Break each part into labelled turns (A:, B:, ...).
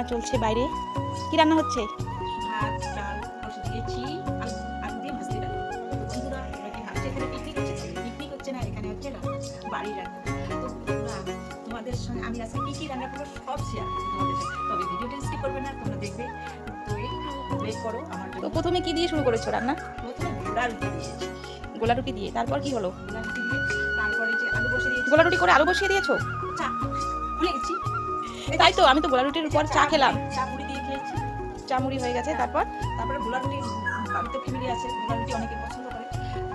A: রান্না চলছে বাইরে। কি রান্না হচ্ছে?
B: ভাত ডাল বসে দিয়েছি, আলু দিয়ে ভাজতে ডাল। তো বন্ধুরা তোমরা কি ভাবছো এখানে পিকনিক হচ্ছে? পিকনিক হচ্ছে না, এখানে হচ্ছে রান্না, বাড়ির রান্না। তো বন্ধুরা তোমাদের সঙ্গে আমি আজকে কি রান্না করবো সব শেয়ার তোমাদের সাথে। তবে ভিডিওটা স্কিপ করবে না, তোমরা দেখবে। তো একটু ওয়েট করো আমার
A: তো
B: জন্য।
A: প্রথমে কি দিয়ে শুরু করেছো রান্না?
B: প্রথমে গোলা রুটি দিয়েছি,
A: গোলা রুটি দিয়ে, তারপর কি হলো?
B: গোলা রুটি দিয়ে তারপরে যে আলু বসে দিয়েছি।
A: গোলা রুটি করে আলু বসিয়ে দিয়েছো?
B: চা ভুলে গেছি।
A: তাই তো, আমি তো গোলা রুটির উপর চা খেলাম।
B: চা মুড়ি দিয়ে খেয়েছি।
A: চা মুড়ি হয়ে গেছে, তারপর
B: তারপরে গোলা রুটি, বাড়িতে ফ্যামিলি আছে, গোলা রুটি অনেকে পছন্দ করে।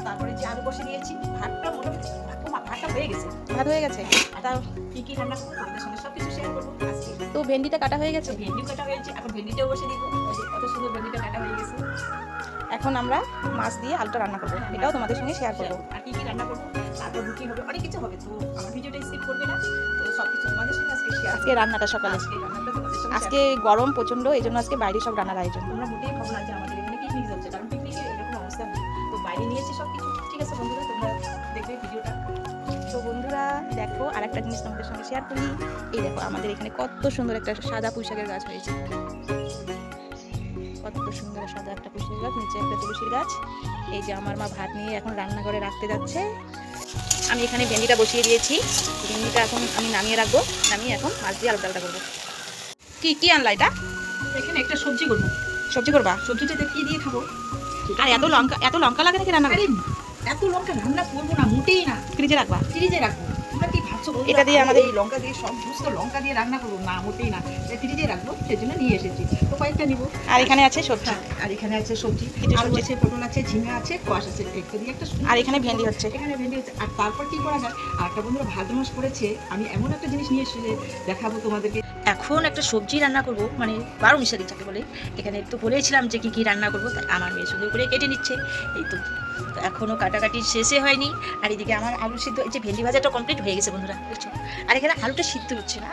B: তারপরে যে আলু বসে দিয়েছি, ভাতটা মোটামুটি ভাতটা হয়ে গেছে।
A: ভাত হয়ে গেছে। তাও
B: কি কি রান্না করবো তোমাদের সঙ্গে সব কিছু শেয়ার করবো আজকে।
A: তো ভেন্ডিটা কাটা হয়ে গেছে।
B: ভেন্ডি কাটা হয়েছে, এখন ভেন্ডিটাও বসে দিব। কত সুন্দর ভেন্ডিটা কাটা হয়ে গেছে।
A: এখন আমরা মাছ দিয়ে আলুটা রান্না করবো, এটাও তোমাদের সঙ্গে শেয়ার করবো।
B: আর কি কি রান্না করবো, তারপর রুটি হবে, অনেক কিছু হবে। তো আমার ভিডিওটা স্কিপ করবে না। তো সব কিছু তোমাদের সঙ্গে আজকে শেয়ার।
A: আজকে রান্নাটা সকালে,
B: আজকে রান্নাটা তোমাদের সঙ্গে
A: আজকে গরম প্রচন্ড, এই জন্য আজকে বাইরে সব রান্নার আয়োজন।
B: তোমরা মোটেই ভাবো না যে আমাদের এখানে পিকনিক চলছে, কারণ পিকনিকের এরকম অবস্থা নেই। তো বাইরে নিয়েছি সব কিছু। ঠিক আছে বন্ধুরা, তোমরা দেখবে ভিডিওটা।
A: তো বন্ধুরা দেখো, আর একটা জিনিস তোমাদের সঙ্গে শেয়ার করি। এই দেখো আমাদের এখানে কত সুন্দর একটা সাদা পুঁইশাকের গাছ হয়েছে। কত সুন্দর সাদা একটা পুঁইশাকের গাছ, নিচে একটা তুলসীর গাছ। এই যে আমার মা ভাত নিয়ে এখন রান্নাঘরে রাখতে যাচ্ছে। আমি এখানে ভেন্ডিটা বসিয়ে দিয়েছি। ভেন্ডিটা এখন আমি নামিয়ে রাখবো, নামিয়ে এখন মাছ দিয়ে আলু ডালটা করবো। কি কি আনলা এটা?
B: এখানে একটা সবজি করবো।
A: সবজি করবা?
B: সবজিটাতে কি দিয়ে খাবো?
A: আর এত লঙ্কা লাগে নাকি রান্না করতে?
B: আরে এত লঙ্কা রান্না করবো না, মোটেই না।
A: ফ্রিজে রাখবা?
B: ফ্রিজে রাখবো। তোমরা কি ভাবছো বন্ধুরা,
A: এটা দিয়ে
B: আমি
A: আমাদের
B: এই লঙ্কা দিয়ে সমস্ত লঙ্কা দিয়ে রান্না করবো না, মোটেই না। এটা ফ্রিজে রাখবো, সেজন্য নিয়ে এসেছি। তো কয়েকটা নিবো।
A: আর এখানে আছে সবজি।
B: আর এখানে আছে সবজি,
A: এটা
B: আলু
A: সবজি।
B: আছে, পটল আছে, ঝিঙা আছে, কোয়াশ আছে। একটা দিয়ে একটা
A: আর এখানে ভেন্ডি হচ্ছে।
B: এখানে ভেন্ডি হচ্ছে। আর তারপর কি করা যায়, আর একটা বন্ধুরা ভাদ্র মাস পড়েছে, আমি এমন একটা জিনিস নিয়ে এসে দেখাবো তোমাদেরকে। এখন একটা সবজি রান্না করব, মানে 12 মিশালি যাকে বলে। এখানে তো বলেছিলাম যে কি কি রান্না করবো, তাই আমার মেয়ে সুন্দর করে কেটে নিচ্ছে। এই তো এখনও কাটাকাটি শেষে হয়নি। আর এদিকে আমার আলু সিদ্ধ, এই যে ভেন্ডি ভাজাটা কমপ্লিট হয়ে গেছে বন্ধুরা, বুঝছো। আর এখানে আলুটা সিদ্ধ হচ্ছে না,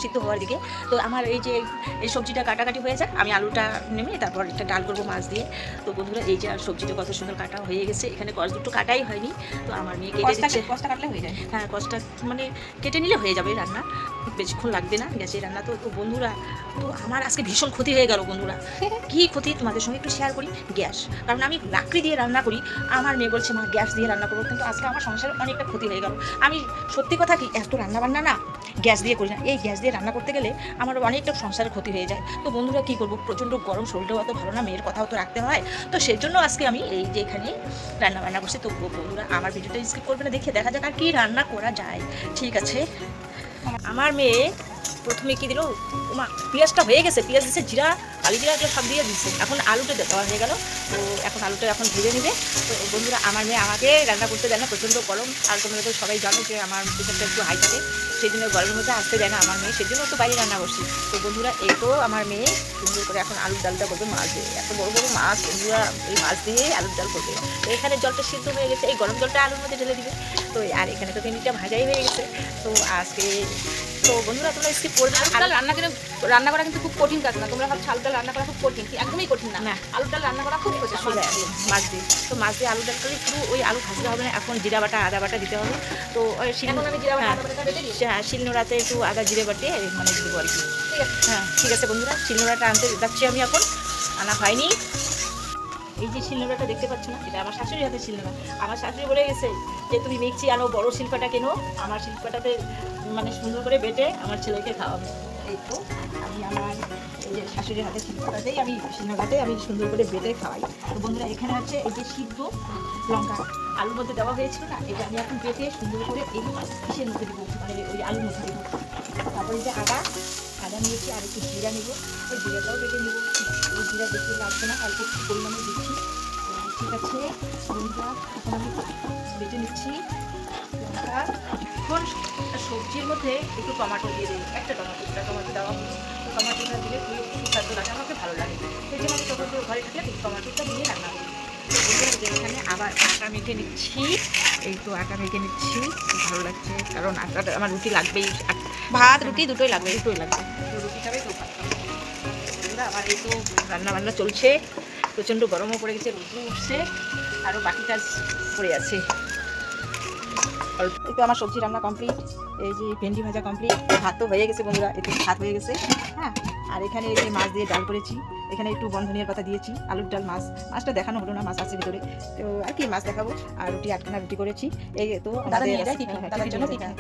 B: সিদ্ধ হওয়ার দিকে। তো আমার এই যে এই সবজিটা কাটাকাটি হয়ে যায়, আমি আলুটা নেমে তারপর একটা ডাল করবো মাছ দিয়ে। তো বন্ধুরা এই যে আর সবজিটা কত সুন্দর কাটা হয়ে গেছে। এখানে কষ দুটো কাটাই হয়নি, তো আমার মেয়ে কেটে দিচ্ছে।
A: কষটা কাটলে হয়ে যায়।
B: হ্যাঁ, কষটা মানে কেটে নিলে হয়ে যাবে রান্না, খুব বেশিক্ষণ লাগবে না গ্যাসের রান্না। তো বন্ধুরা, তো আমার আজকে ভীষণ ক্ষতি হয়ে গেল বন্ধুরা। কী ক্ষতি তোমাদের সঙ্গে একটু শেয়ার করি। গ্যাস, কারণ আমি লাকড়ি দিয়ে রান্না করি, আমার মেয়ে বলছে মা গ্যাস দিয়ে রান্না করবো। কিন্তু আজকে আমার সংসারে অনেকটা ক্ষতি হয়ে গেল। আমি সত্যি কথা কি, এত রান্নাবান্না না গ্যাস দিয়ে করি না। এই গ্যাস দিয়ে রান্না করতে গেলে আমার অনেকটা সংসারের ক্ষতি হয়ে যায়। তো বন্ধুরা কী করবো, প্রচণ্ড গরম, শরীরটাও অত ভালো না, মেয়ের কথাও তো রাখতে হয়। তো সেই জন্য আজকে আমি এই যে এখানে রান্না করছি। তো বন্ধুরা আমার ভিডিওটা স্কিপ করবে না, দেখে দেখা যাক আর কি রান্না করা যায়। ঠিক আছে, আমার মেয়ে প্রথমে কি দিল, পেঁয়াজটা হয়ে গেছে, পেঁয়াজ দিচ্ছে, জিরা, কালি জিরা এগুলো সব দিয়ে দিচ্ছে। এখন আলুটা দেওয়া হয়ে গেল। তো এখন আলুটা এখন ভেজে নেবে। তো বন্ধুরা আমার মেয়ে আমাকে রান্না করতে দেয় না, প্রচণ্ড গরম। আর তোমরা তো সবাই জানো যে আমার প্রেশারটা একটু হাই থাকে, সেই জন্য গরমের মধ্যে আসতে দেয় না আমার মেয়ে, সেই জন্য তো বাইরে রান্না করছি। তো বন্ধুরা এই তো আমার মেয়ে সুন্দর করে এখন আলুর ডালটা করবে মাছ দিয়ে। এত বড় বড় মাছ বন্ধুরা, এই মাছ দিয়ে আলুর ডাল করবে। তো এখানে জলটা সিদ্ধ হয়ে গেছে, এই গরম জলটা আলুর মধ্যে ঢেলে দিবে। তো আর এখানে তো ভেন্ডিটা ভাজাই হয়ে গেছে। তো আজকে তো বন্ধুরা তোমরা স্কিপ করবে না।
A: আলুর ডাল রান্না করা কিন্তু খুব কঠিন কাজ না। তোমরা ভাবছো আলুর ডাল রান্না করা খুব কঠিন, একদমই কঠিন না। আলুর ডাল রান্না করা খুব সোজা।
B: মাছ দিয়ে, তো মাছ দিয়ে আলু ডাল করে শুধু ওই আলু ভাজতে হবে না, এখন জিরা বাটা আদা বাটা দিতে হবে। তো ওই শিলনোড়াতে একটু আদা জিরে বাটে মানে দেবো আর কি। ঠিক আছে, হ্যাঁ ঠিক আছে বন্ধুরা, শিলনোড়াটা আনতে যাচ্ছি আমি, এখন আনা হয়নি। এই যে শিলনোড়াটা দেখতে পাচ্ছ না, এটা আমার শাশুড়ির হাতে শিলনোড়া। আমার শাশুড়ি বলে গেছে যে তুমি মিক্সি আনো, বড় শিল্পাটা কেনো, আমার শিল্পাটাতে মানে সুন্দর করে বেটে আমার ছেলেকে খাওয়াবে। এই তো আমি আমার এই যে শাশুড়ির হাতে শিল্পাটাতেই আমি শিলনোড়াতে আমি সুন্দর করে বেটে খাওয়াই। তো বন্ধুরা এখানে হচ্ছে এই যে সিদ্ধ লঙ্কা আলুর মধ্যে দেওয়া হয়েছিল না, এটা আমি এখন বেটে সুন্দর করে এই কিসের মধ্যে দেবো, মানে ওই আলুর মধ্যে দেবো। তারপরে যে আদা নিয়েছি, আর একটু জিরা নেবো, ওই জিরাটাও বেটে নেবো। ওই জিরা বেশি লাগবে না, অল্প একটু পরিমাণে দিচ্ছি। ঠিক আছে বন্ধুরা, এখন আমি বেটে নিচ্ছি লঙ্কা। এখন সবজির মধ্যে একটু টমেটো দিয়ে দেবো, একটা টমেটো দেওয়া হলো। তো টমেটোটা দিলে খুবই সুস্বাদু লাগে, আমাকে ভালো লাগে। সেই জন্য আমি টমেটো ঘরে থাকলে টমেটোটা দিয়ে রান্না করি। তো এখানে আবার আটা মেখে নিচ্ছি, এই তো আটা মেখে নিচ্ছি, ভালো লাগছে কারণ আটাটা আমার রুটি লাগবেই,
A: ভাত রুটি দুটোই লাগবে।
B: দুটোই লাগবে, তো রুটি খাবে তো ভাত খাবে। আমার এই তো রান্না চলছে, প্রচণ্ড গরমও পড়ে গেছে, রোদ্রু উঠছে, আরও বাকি কাজ পড়ে আছে।
A: এই তো আমার সবজি রান্না কমপ্লিট, এই যে ভেন্ডি ভাজা কমপ্লিট, ভাত তো হয়ে গেছে বন্ধুরা, এই তো ভাত হয়ে গেছে। হ্যাঁ,
C: আর এখানে এই যে মাছ দিয়ে ডাল করেছি, এখানে একটু বন্ধনিয়ার পাতা দিয়েছি, আলুর ডাল, মাছটা দেখানো হলো না, মাছ আছে ভিতরে, তো আর কি মাছ দেখাবো। আর রুটি 8খানা রুটি করেছি। এই তো
A: দাদা নিয়ে যায় টিফিন, দাদার জন্য টিফিন।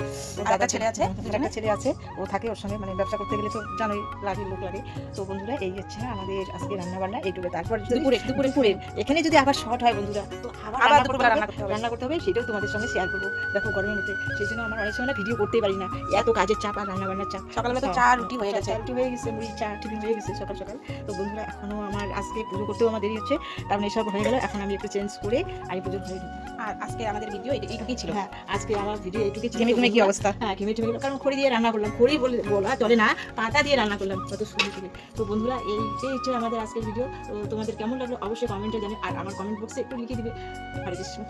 A: আর একটা ছেলে আছে,
C: একটা ছেলে আছে, ও থাকে ওর সঙ্গে, মানে ব্যবসা করতে গেলে তো জানোই লাগে, লোক লাগে। তো বন্ধুরা এই হচ্ছে আমাদের আজকে রান্না বান্না এইটুকু। তারপর দুপুরে এখানে যদি আবার শর্ট হয় বন্ধুরা, তো আবার রান্না করতে হবে, সেটাও তোমাদের সঙ্গে শেয়ার করবো। দেখো গরমের মধ্যে, সেই জন্য আমার অনেক সময় ভিডিও করতেই পারি না, এত কাজের চাপ আর রান্না বান্নার চাপ।
A: সকালবেলা তো চা রুটি হয়ে গেছে,
C: রুটি হয়ে গেছে, মুড়ি চা টিফিন হয়ে গেছে সকাল সকাল। তো বন্ধুরা এখনো আমার আজকে পুজো করতেও আমার দেরি হচ্ছে, কারণ এসব হয়ে গেল। এখন আমি একটু চেঞ্জ করে আমি পুজো ঘরে ঢুকবো।
A: আর আজকে আমাদের ভিডিও এইটুকুই ছিল।
C: হ্যাঁ, আজকে আমার ভিডিও এইটুকুই ছিল।
A: ঘেমে ঘুমে কি অবস্থা?
C: হ্যাঁ, ঘেমে ঘুমে গেল, কারণ খড়ি দিয়ে রান্না করলাম। খড়ি বলা চলে না, পাতা দিয়ে রান্না করলাম, কত সুন্দর ছিল। তো বন্ধুরা এই হচ্ছে আমাদের আজকের ভিডিও। তো তোমাদের কেমন লাগলো অবশ্যই কমেন্টে জানি, আর আমার কমেন্ট বক্সে একটু লিখে দিবে। হরে কৃষ্ণ।